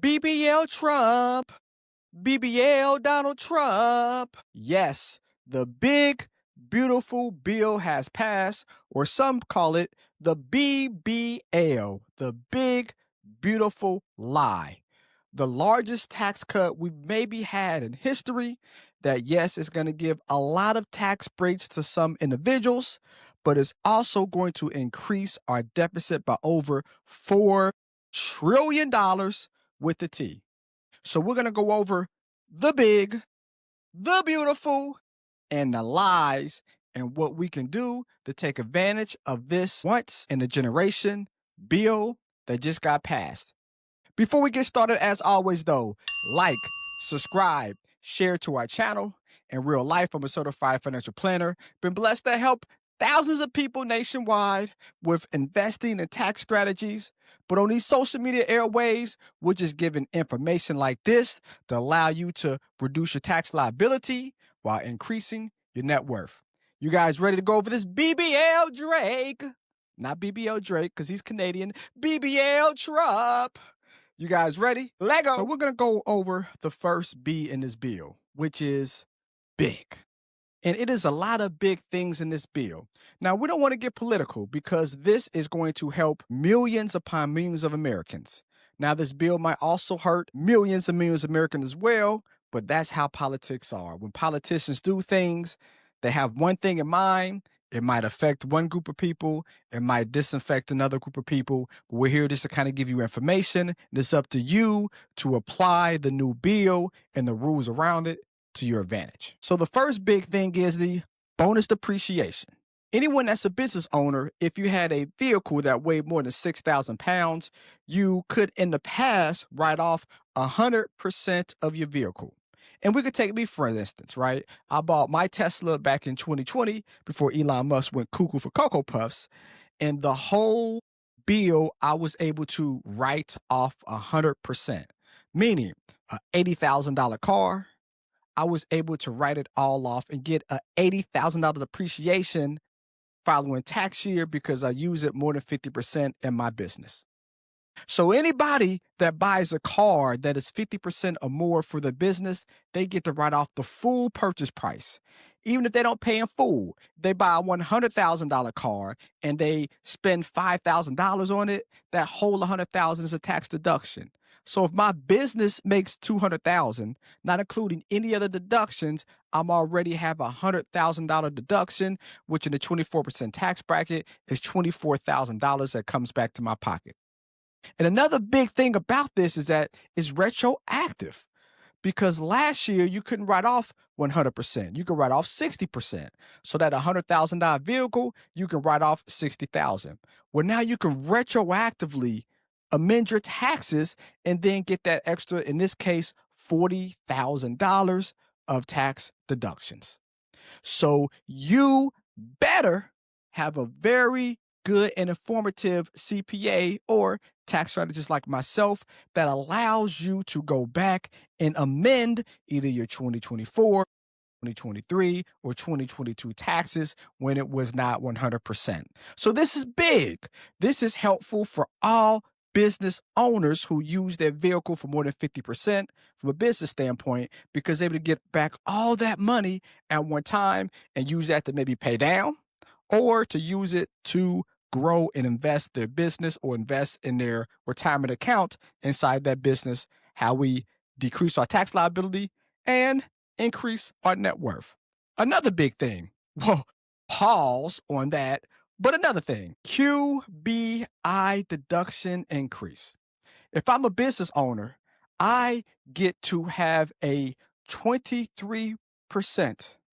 BBL Trump, BBL Donald Trump. Yes, the big, beautiful bill has passed, or some call it the BBL, the big, beautiful lie. The largest tax cut we've maybe had in history that, yes, is going to give a lot of tax breaks to some individuals, but it's also going to increase our deficit by over $4 trillion with the T. So we're going to go over the big, the beautiful, and the lies, and what we can do to take advantage of this once in a generation bill that just got passed. Before we get started, as always though, like, subscribe, share to our channel. In real life, I'm a certified financial planner, been blessed to help thousands of people nationwide with investing and tax strategies. But on these social media airwaves, we're just giving information like this to allow you to reduce your tax liability while increasing your net worth. You guys ready to go over this BBL Drake? Not BBL Drake, because he's Canadian. BBL Trump. You guys ready? Lego. So we're going to go over the first B in this bill, which is big. And it is a lot of big things in this bill. Now, we don't want to get political because this is going to help millions upon millions of Americans. Now, this bill might also hurt millions and millions of Americans as well, but that's how politics are. When politicians do things, they have one thing in mind. It might affect one group of people. It might disaffect another group of people. But we're here just to kind of give you information. And it's up to you to apply the new bill and the rules around it to your advantage. So the first big thing is the bonus depreciation. Anyone that's a business owner, if you had a vehicle that weighed more than 6,000 pounds, you could in the past write off 100% of your vehicle. And we could take me for instance, right? I bought my Tesla back in 2020 before Elon Musk went cuckoo for Cocoa Puffs. And the whole bill, I was able to write off 100%, meaning an $80,000 car. I was able to write it all off and get an $80,000 depreciation following tax year because I use it more than 50% in my business. So anybody that buys a car that is 50% or more for the business, they get to write off the full purchase price. Even if they don't pay in full, they buy a $100,000 car and they spend $5,000 on it, that whole $100,000 is a tax deduction. So if my business makes $200,000, not including any other deductions, I'm already have a $100,000 deduction, which in the 24% tax bracket is $24,000 that comes back to my pocket. And another big thing about this is that it's retroactive, because last year you couldn't write off 100%. You could write off 60%. So that $100,000 vehicle, you can write off $60,000. Well, now you can retroactively amend your taxes and then get that extra, in this case, $40,000 of tax deductions. So you better have a very good and informative CPA or tax strategist like myself that allows you to go back and amend either your 2024, 2023, or 2022 taxes when it was not 100%. So this is big. This is helpful for all business owners who use their vehicle for more than 50% from a business standpoint, because they're able to get back all that money at one time and use that to maybe pay down or to use it to grow and invest their business or invest in their retirement account inside that business, how we decrease our tax liability and increase our net worth. Another big thing, well, pause on that, but another thing, QBI deduction increase. If I'm a business owner, I get to have a 23%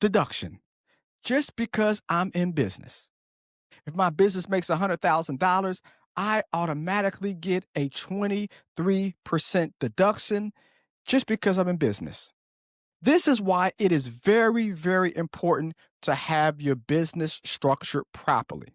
deduction just because I'm in business. If my business makes $100,000, I automatically get a 23% deduction just because I'm in business. This is why it is very, very important to have your business structured properly.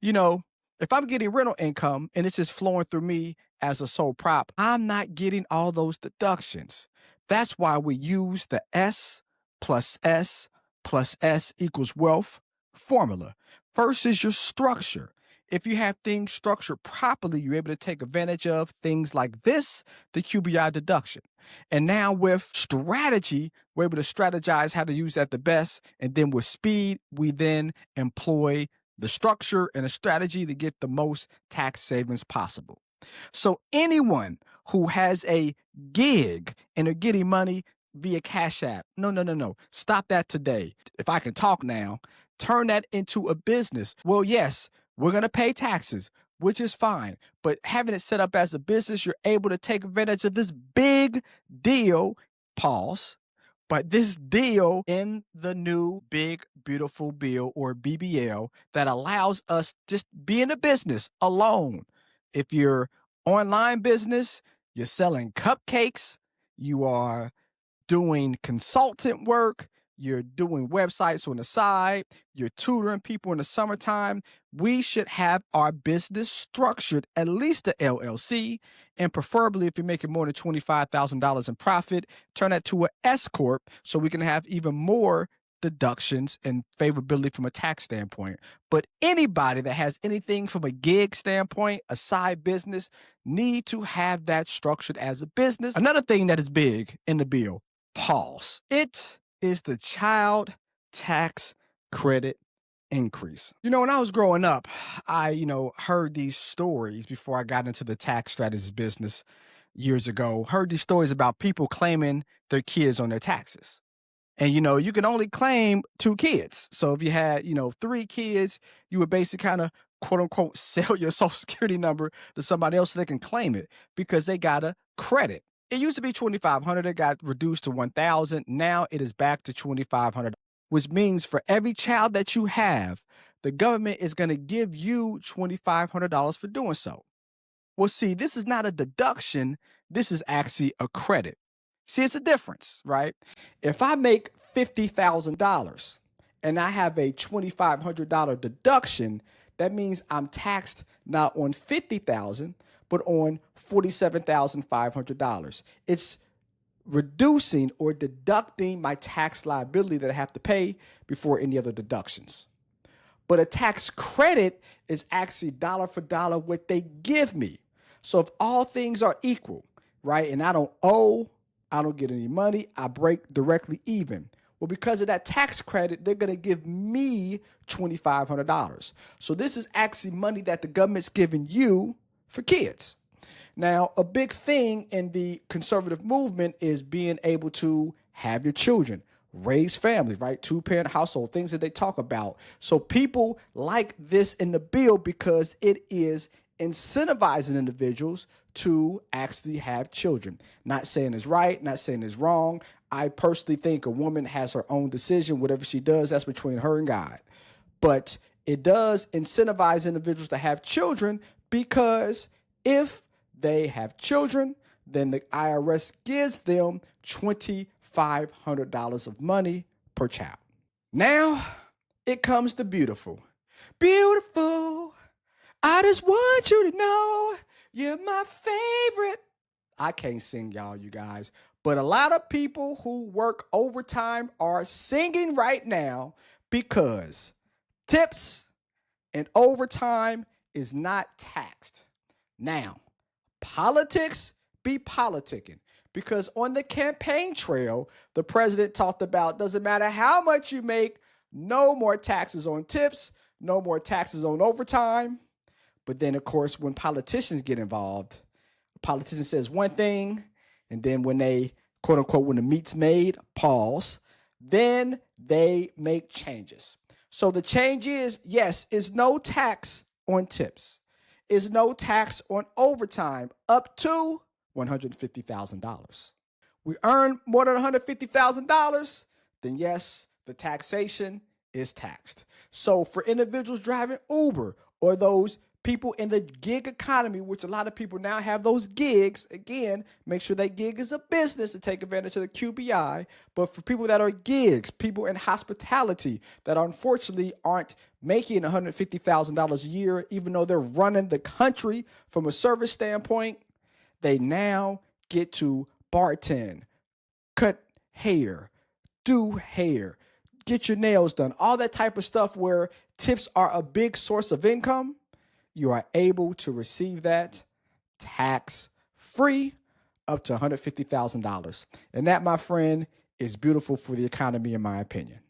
You know, if I'm getting rental income and it's just flowing through me as a sole prop, I'm not getting all those deductions. That's why we use the S plus S plus S equals wealth formula. First is your structure. If you have things structured properly, you're able to take advantage of things like this, the QBI deduction. And now with strategy, we're able to strategize how to use that the best. And then with speed, we then employ the structure and a strategy to get the most tax savings possible. So anyone who has a gig and are getting money via Cash App, no. Stop that today. If I can talk now, turn that into a business. Well, yes, we're going to pay taxes, which is fine. But having it set up as a business, you're able to take advantage of this big deal, pause, but this deal in the new big, beautiful bill or BBL that allows us just be in a business alone. If you're online business, you're selling cupcakes, you are doing consultant work, you're doing websites on the side, you're tutoring people in the summertime, we should have our business structured, at least the LLC, and preferably if you're making more than $25,000 in profit, turn that to an S Corp so we can have even more deductions and favorability from a tax standpoint. But anybody that has anything from a gig standpoint, a side business, need to have that structured as a business. Another thing that is big in the bill, pause. It is the child tax credit increase. When I was growing up, I, heard these stories before I got into the tax strategist business years ago, heard these stories about people claiming their kids on their taxes. And, you can only claim 2 kids. So if you had, 3 kids, you would basically kind of quote unquote sell your social security number to somebody else so they can claim it because they got a credit. It used to be $2,500. It got reduced to $1,000. Now it is back to $2,500, which means for every child that you have, the government is going to give you $2,500 for doing so. Well, see, this is not a deduction. This is actually a credit. See, it's a difference, right? If I make $50,000 and I have a $2,500 deduction, that means I'm taxed not on $50,000, but on $47,500. It's reducing or deducting my tax liability that I have to pay before any other deductions. But a tax credit is actually dollar for dollar what they give me. So if all things are equal, right, and I don't owe, I don't get any money, I break directly even. Well, because of that tax credit, they're going to give me $2,500. So this is actually money that the government's giving you for kids. Now, a big thing in the conservative movement is being able to have your children, raise families, right? 2-parent household, things that they talk about. So people like this in the bill because it is incentivizing individuals to actually have children. Not saying it's right, not saying it's wrong. I personally think a woman has her own decision. Whatever she does, that's between her and God. But it does incentivize individuals to have children because if they have children, then the IRS gives them $2,500 of money per child. Now it comes to beautiful. Beautiful. I just want you to know you're my favorite. I can't sing, y'all, you guys. But a lot of people who work overtime are singing right now because tips and overtime is not taxed. Now, politics be politicking. Because on the campaign trail, the president talked about doesn't matter how much you make, no more taxes on tips, no more taxes on overtime. But then, of course, when politicians get involved, a politician says one thing, and then when they, quote unquote, when the meat's made, pause, then they make changes. So the change is, yes, is no tax on tips. Is no tax on overtime up to $150,000. We earn more than $150,000, then yes, the taxation is taxed. So for individuals driving Uber or those people in the gig economy, which a lot of people now have those gigs, again, make sure that gig is a business to take advantage of the QBI. But for people that are gigs, people in hospitality that unfortunately aren't making $150,000 a year, even though they're running the country from a service standpoint, they now get to bartend, cut hair, do hair, get your nails done, all that type of stuff where tips are a big source of income. you are able to receive that tax-free up to $150,000. And that, my friend, is beautiful for the economy, in my opinion.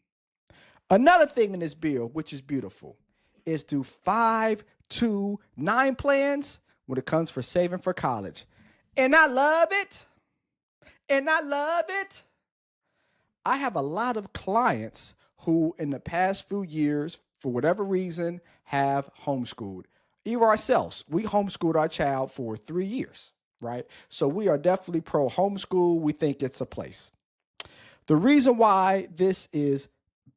Another thing in this bill, which is beautiful, is do 5-9 plans when it comes for saving for college. And I love it. And I love it. I have a lot of clients who in the past few years, for whatever reason, have homeschooled. Even ourselves, we homeschooled our child for 3 years, right? So we are definitely pro homeschool. We think it's a place. The reason why this is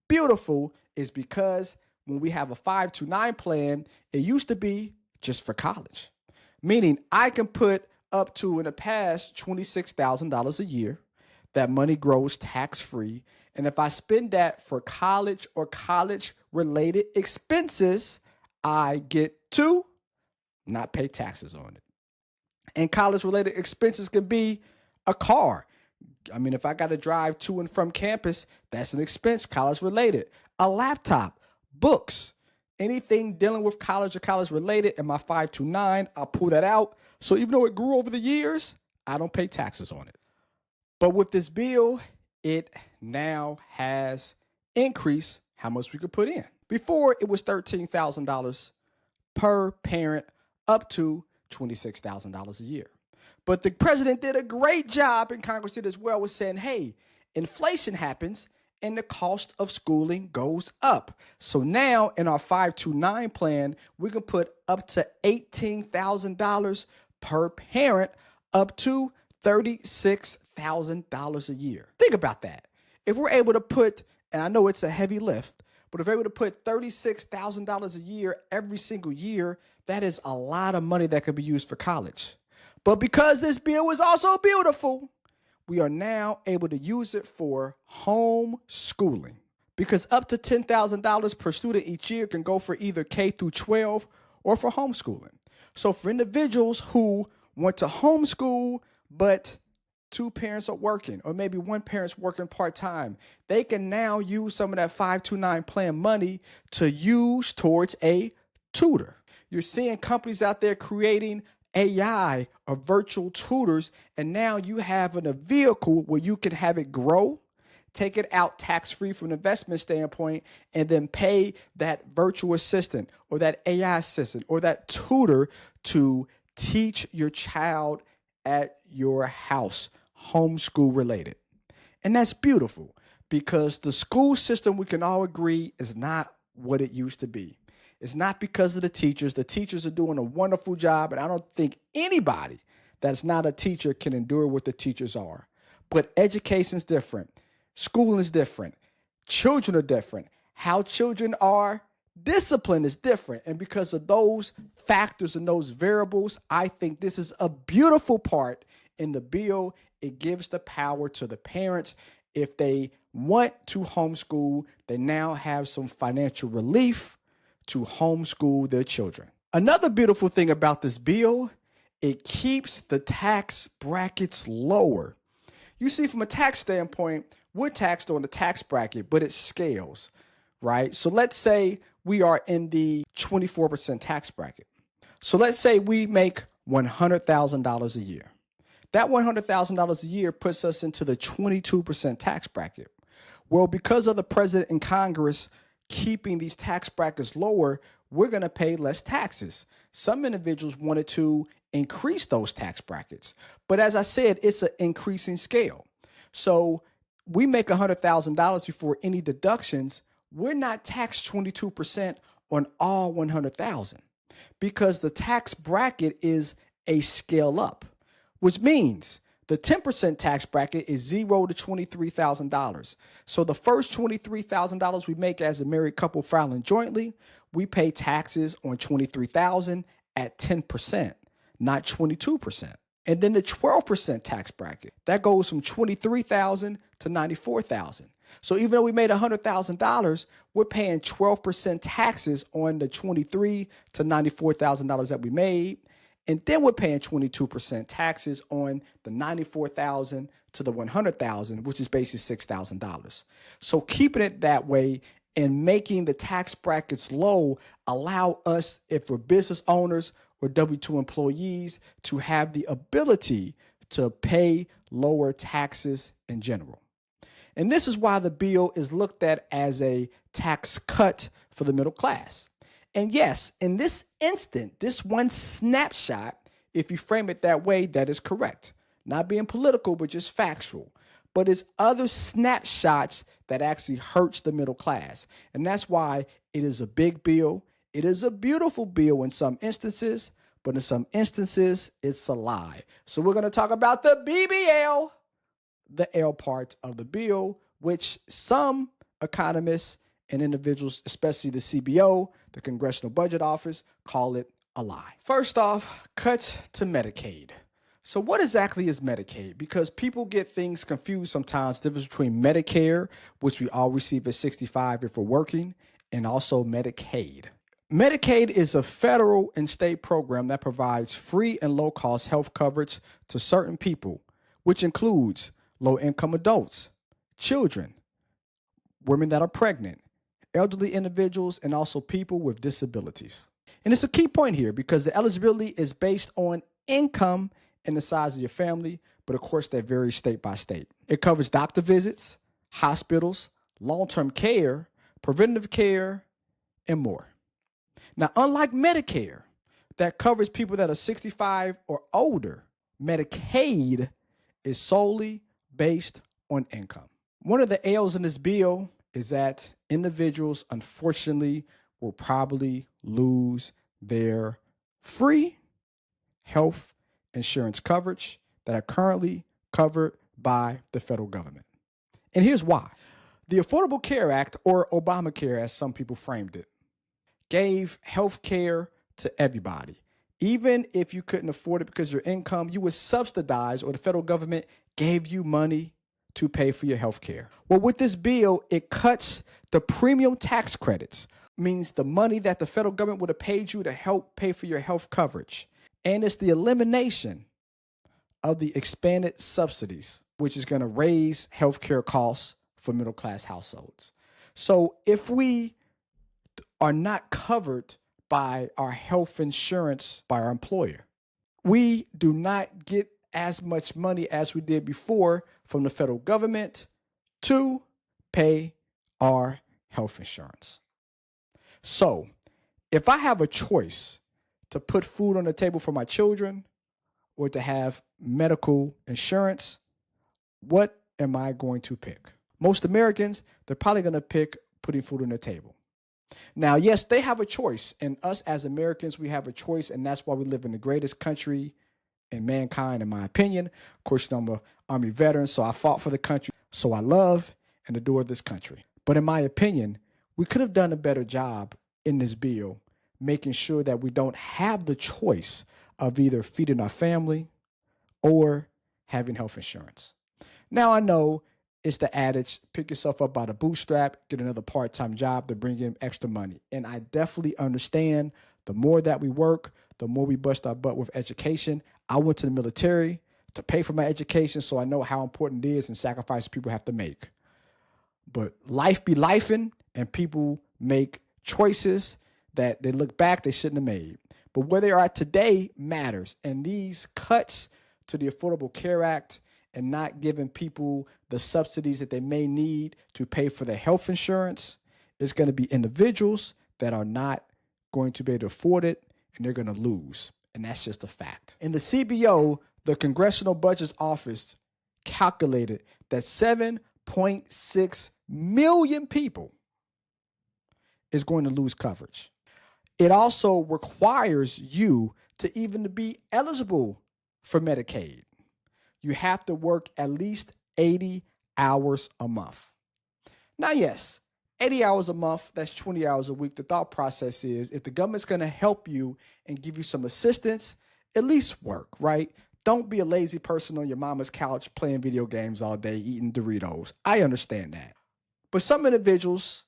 beautiful is because when we have a 5-9 plan, it used to be just for college, meaning I can put up to, in the past, $26,000 a year. That money grows tax-free. And if I spend that for college or college-related expenses, I get to not pay taxes on it. And college-related expenses can be a car. I mean, if I got to drive to and from campus, that's an expense, college-related. A laptop, books, anything dealing with college or college-related in my 5-9, I'll pull that out. So even though it grew over the years, I don't pay taxes on it. But with this bill, it now has increased how much we could put in. Before, it was $13,000 per parent, up to $26,000 a year. But the president did a great job, and Congress did as well, with saying, hey, inflation happens and the cost of schooling goes up. So now in our 5-9 plan, we can put up to $18,000 per parent, up to $36,000 a year. Think about that. If we're able to put, and I know it's a heavy lift, but if we're able to put $36,000 a year every single year, that is a lot of money that could be used for college. But because this bill is also beautiful, we are now able to use it for homeschooling, because up to $10,000 per student each year can go for either K-12 or for homeschooling. So for individuals who want to homeschool, but two parents are working, or maybe one parent's working part-time, they can now use some of that 5-9 plan money to use towards a tutor. You're seeing companies out there creating AI or virtual tutors, and now you have a vehicle where you can have it grow, take it out tax-free from an investment standpoint, and then pay that virtual assistant or that AI assistant or that tutor to teach your child at your house, homeschool related. And that's beautiful, because the school system, we can all agree, is not what it used to be. It's not because of the teachers. The teachers are doing a wonderful job, and I don't think anybody that's not a teacher can endure what the teachers are. But education is different. Schooling is different. Children are different. How children are disciplined is different. And because of those factors and those variables, I think this is a beautiful part in the bill. It gives the power to the parents. If they want to homeschool, they now have some financial relief to homeschool their children. Another beautiful thing about this bill, it keeps the tax brackets lower. You see, from a tax standpoint, we're taxed on the tax bracket, but it scales, right? So let's say we are in the 24% tax bracket. So let's say we make $100,000 a year. That $100,000 a year puts us into the 22% tax bracket. Well, because of the president and Congress keeping these tax brackets lower, we're going to pay less taxes. Some individuals wanted to increase those tax brackets. But as I said, it's an increasing scale. So we make $100,000 before any deductions. We're not taxed 22% on all $100,000, because the tax bracket is a scale up, which means the 10% tax bracket is $0 to $23,000. So the first $23,000 we make as a married couple filing jointly, we pay taxes on $23,000 at 10%, not 22%. And then the 12% tax bracket, that goes from $23,000 to $94,000. So even though we made $100,000, we're paying 12% taxes on the $23,000 to $94,000 that we made. And then we're paying 22% taxes on the $94,000 to the $100,000, which is basically $6,000. So keeping it that way And making the tax brackets low allow us, if we're business owners or W-2 employees, to have the ability to pay lower taxes in general. And this is why the bill is looked at as a tax cut for the middle class. And yes, in this instant, this one snapshot, if you frame it that way, that is correct. Not being political, but just factual. But it's other snapshots that actually hurts the middle class. And that's why it is a big bill. It is a beautiful bill in some instances, but in some instances, it's a lie. So we're going to talk about the BBL, the L part of the bill, which some economists and individuals, especially the CBO, the Congressional Budget Office, call it a lie. First off, cuts to Medicaid. So what exactly is Medicaid? Because people get things confused sometimes, the difference between Medicare, which we all receive at 65 if we're working, and also Medicaid. Medicaid is a federal and state program that provides free and low-cost health coverage to certain people, which includes low-income adults, children, women that are pregnant, elderly individuals, and also people with disabilities. And it's a key point here because the eligibility is based on income and the size of your family, but of course that varies state by state. It covers doctor visits, hospitals, long-term care, preventative care, and more. Now, unlike Medicare, that covers people that are 65 or older, Medicaid is solely based on income. One of the L's in this bill is that individuals, unfortunately, will probably lose their free health insurance coverage that are currently covered by the federal government. And here's why. The Affordable Care Act, or Obamacare as some people framed it, gave health care to everybody. Even if you couldn't afford it because of your income, you were subsidized or the federal government gave you money to pay for your health care. Well, with this bill, it cuts the premium tax credits, means the money that the federal government would have paid you to help pay for your health coverage. And it's the elimination of the expanded subsidies, which is going to raise healthcare costs for middle-class households. So if we are not covered by our health insurance by our employer, we do not get as much money as we did before from the federal government to pay our health insurance. So if I have a choice to put food on the table for my children or to have medical insurance, what am I going to pick? Most Americans, they're probably going to pick putting food on the table. Now, yes, they have a choice. And us as Americans, we have a choice. And that's why we live in the greatest country in mankind, in my opinion. Of course, I'm an Army veteran, so I fought for the country. So I love and adore this country. But in my opinion, we could have done a better job in this bill, making sure that we don't have the choice of either feeding our family or having health insurance. Now, I know it's the adage, pick yourself up by the bootstrap, get another part-time job to bring in extra money. And I definitely understand the more that we work, the more we bust our butt with education. I went to the military to pay for my education, so I know how important it is and sacrifices people have to make. But life be lifing, and people make choices that they look back they shouldn't have made. But where they are at today matters. And these cuts to the Affordable Care Act and not giving people the subsidies that they may need to pay for their health insurance is going to be individuals that are not going to be able to afford it, and they're going to lose. And that's just a fact. In the CBO, the Congressional Budget Office calculated that 7.6 million people is going to lose coverage. It also requires you to even be eligible for Medicaid. You have to work at least 80 hours a month. Now, yes, 80 hours a month, that's 20 hours a week. The thought process is if the government's going to help you and give you some assistance, at least work, right? Don't be a lazy person on your mama's couch playing video games all day, eating Doritos. I understand that. But some individuals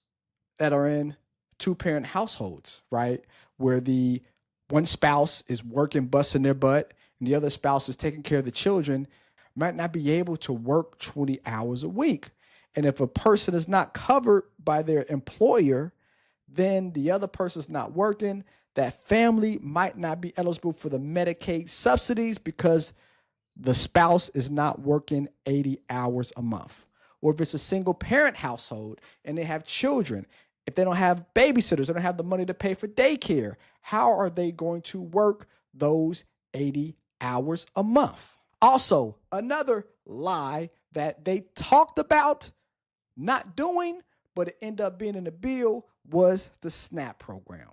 that are in two-parent households, right, where the one spouse is working, busting their butt, and the other spouse is taking care of the children, might not be able to work 20 hours a week. And if a person is not covered by their employer, then the other person's not working. That family might not be eligible for the Medicaid subsidies because the spouse is not working 80 hours a month. Or if it's a single parent household and they have children, if they don't have babysitters, they don't have the money to pay for daycare, how are they going to work those 80 hours a month? Also, another lie that they talked about not doing, but it ended up being in the bill, was the SNAP program.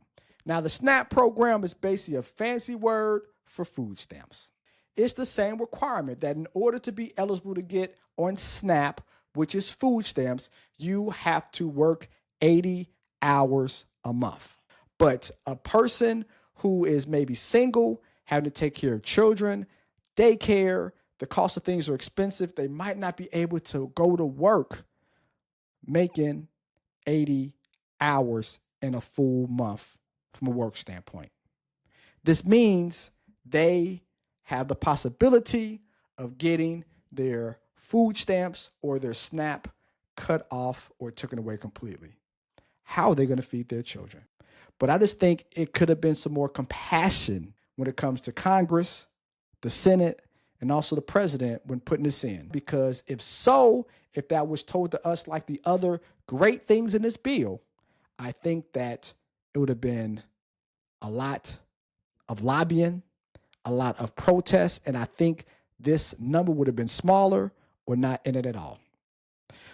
Now, the SNAP program is basically a fancy word for food stamps. It's the same requirement that in order to be eligible to get on SNAP, which is food stamps, you have to work 80 hours a month. But a person who is maybe single, having to take care of children, daycare, the cost of things are expensive, they might not be able to go to work making 80 hours in a full month from a work standpoint. This means they have the possibility of getting their food stamps or their SNAP cut off or taken away completely. How are they going to feed their children? But I just think it could have been some more compassion when it comes to Congress, the Senate, and also the president when putting this in. Because if that was told to us like the other great things in this bill, I think that it would have been a lot of lobbying, a lot of protests, and I think this number would have been smaller or not in it at all.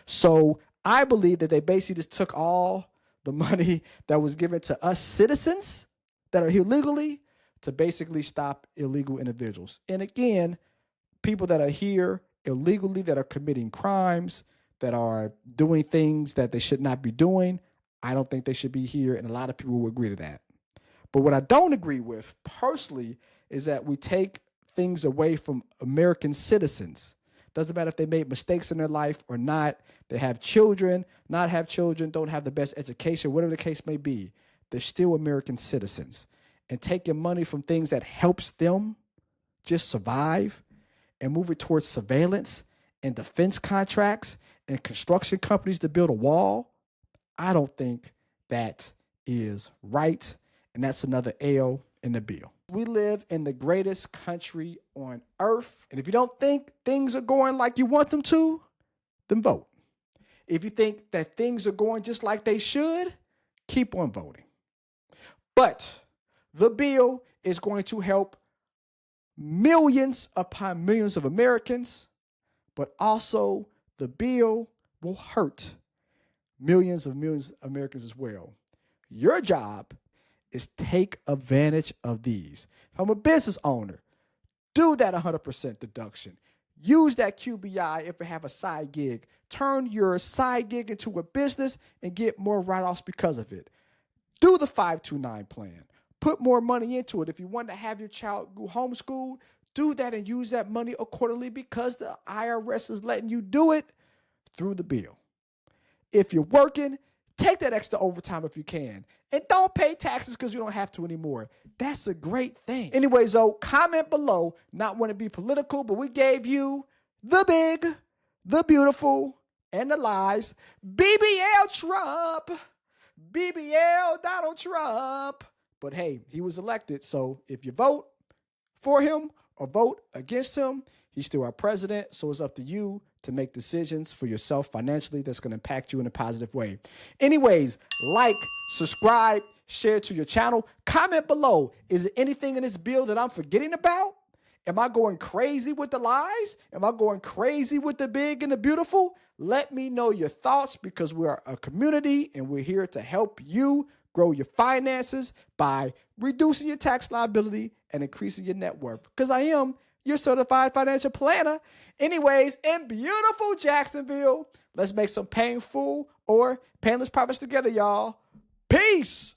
So I believe that they basically just took all the money that was given to us citizens that are here legally to basically stop illegal individuals. And again, people that are here illegally, that are committing crimes, that are doing things that they should not be doing, I don't think they should be here, and a lot of people will agree to that. But what I don't agree with personally is that we take things away from American citizens. Doesn't matter if they made mistakes in their life or not. They have children, not have children, don't have the best education, whatever the case may be. They're still American citizens. And taking money from things that helps them just survive and move it towards surveillance and defense contracts and construction companies to build a wall, I don't think that is right. And that's another L in the bill. We live in the greatest country on earth. And if you don't think things are going like you want them to, then vote. If you think that things are going just like they should, keep on voting. But the bill is going to help millions upon millions of Americans, but also the bill will hurt millions of Americans as well. Your job is take advantage of these. If I'm a business owner, do that 100% deduction. Use that QBI if you have a side gig. Turn your side gig into a business and get more write-offs because of it. Do the 529 plan. Put more money into it. If you want to have your child go homeschool, do that and use that money accordingly because the IRS is letting you do it through the bill. If you're working, take that extra overtime if you can. And don't pay taxes because you don't have to anymore. That's a great thing. Anyways, though, comment below. Not want to be political, but we gave you the big, the beautiful, and the lies. BBL Trump. BBL Donald Trump. But hey, he was elected. So if you vote for him or vote against him, he's still our president. So it's up to you to make decisions for yourself financially that's going to impact you in a positive way. Anyways, like, subscribe, share to your channel. Comment below. Is there anything in this bill that I'm forgetting about? Am I going crazy with the lies? Am I going crazy with the big and the beautiful? Let me know your thoughts because we are a community and we're here to help you grow your finances by reducing your tax liability and increasing your net worth. Because I am your certified financial planner. Anyways, in beautiful Jacksonville, let's make some painful or painless profits together, y'all. Peace.